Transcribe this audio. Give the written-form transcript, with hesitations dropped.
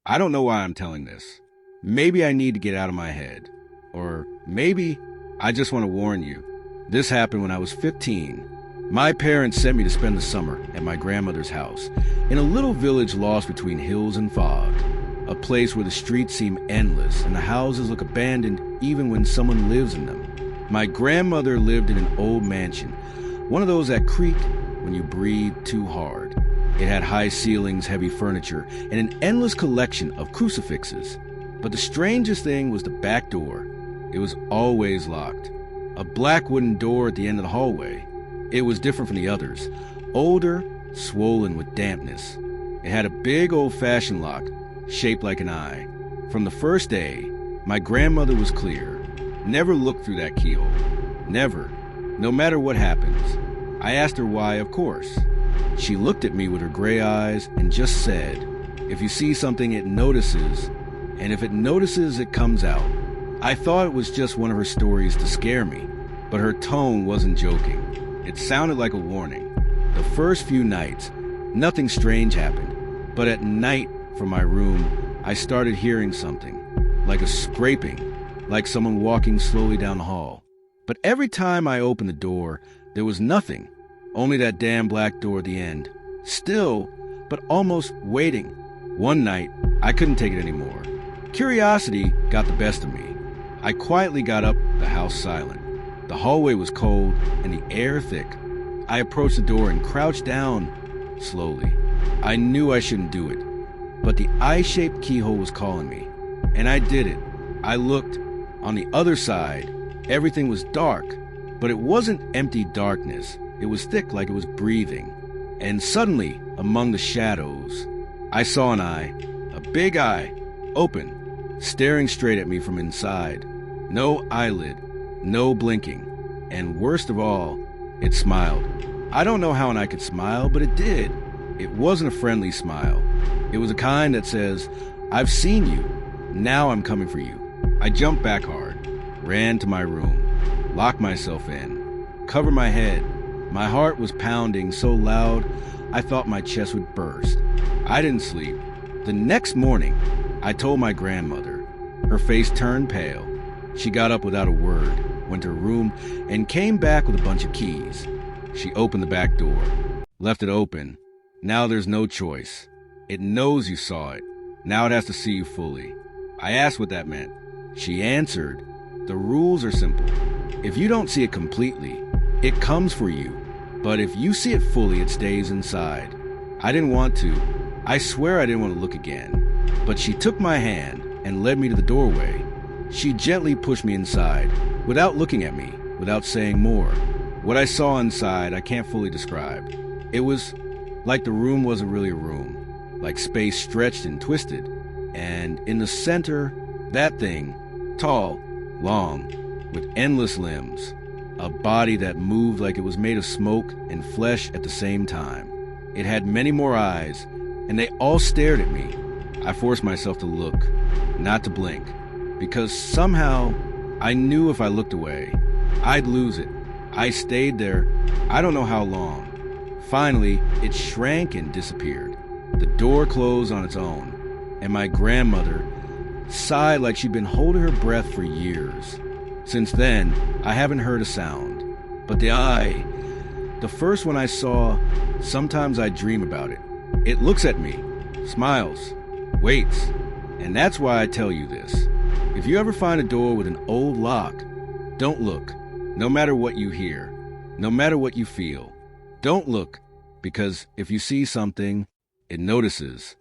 I don't know why I'm telling this. Maybe I need to get out of my head. Or maybe I just want to warn you. This happened when I was 15. My parents sent me to spend the summer at my grandmother's house in a little village lost between hills and fog. A place where the streets seem endless and the houses look abandoned even when someone lives in them. My grandmother lived in an old mansion, one of those that creak when you breathe too hard. It had high ceilings, heavy furniture, and an endless collection of crucifixes. But the strangest thing was the back door. It was always locked. A black wooden door at the end of the hallway. It was different from the others. Older, swollen with dampness. It had a big old-fashioned lock, shaped like an eye. From the first day, my grandmother was clear. Never look through that keyhole. Never. No matter what happens. I asked her why, of course. She looked at me with her gray eyes and just said, "If you see something, it notices, and if it notices, it comes out." I thought it was just one of her stories to scare me, but her tone wasn't joking. It sounded like a warning. The first few nights, nothing strange happened, but at night from my room, I started hearing something, like a scraping, like someone walking slowly down the hall. But every time I opened the door, there was nothing, only that damn black door at the end. Still, but almost waiting. One night, I couldn't take it anymore. Curiosity got the best of me. I quietly got up, the house silent. The hallway was cold and the air thick. I approached the door and crouched down slowly. I knew I shouldn't do it, but the eye-shaped keyhole was calling me, and I did it. I looked. On the other side, everything was dark, but it wasn't empty darkness. It was thick like it was breathing. And suddenly, among the shadows, I saw an eye, a big eye, open, staring straight at me from inside. No eyelid, no blinking, and worst of all, it smiled. I don't know how an eye could smile, but it did. It wasn't a friendly smile. It was a kind that says, "I've seen you. Now I'm coming for you." I jumped back hard, ran to my room, locked myself in, covered my head. My heart was pounding so loud, I thought my chest would burst. I didn't sleep. The next morning, I told my grandmother. Her face turned pale. She got up without a word, went to her room, and came back with a bunch of keys. She opened the back door, left it open. Now there's no choice. It knows you saw it. Now it has to see you fully. I asked what that meant. She answered, "The rules are simple. If you don't see it completely, it comes for you. But if you see it fully, it stays inside." I didn't want to. I swear I didn't want to look again. But she took my hand and led me to the doorway. She gently pushed me inside, without looking at me, without saying more. What I saw inside, I can't fully describe. It was like the room wasn't really a room, like space stretched and twisted. And in the center, that thing, tall, long, with endless limbs, a body that moved like it was made of smoke and flesh at the same time. It had many more eyes, and they all stared at me. I forced myself to look, not to blink, because somehow I knew if I looked away, I'd lose it. I stayed there, I don't know how long. Finally, it shrank and disappeared. The door closed on its own, and my grandmother sighed like she'd been holding her breath for years. Since then, I haven't heard a sound. But the eye, the first one I saw, sometimes I dream about it. It looks at me, smiles, waits, and that's why I tell you this. If you ever find a door with an old lock, don't look, no matter what you hear, no matter what you feel. Don't look, because if you see something, it notices.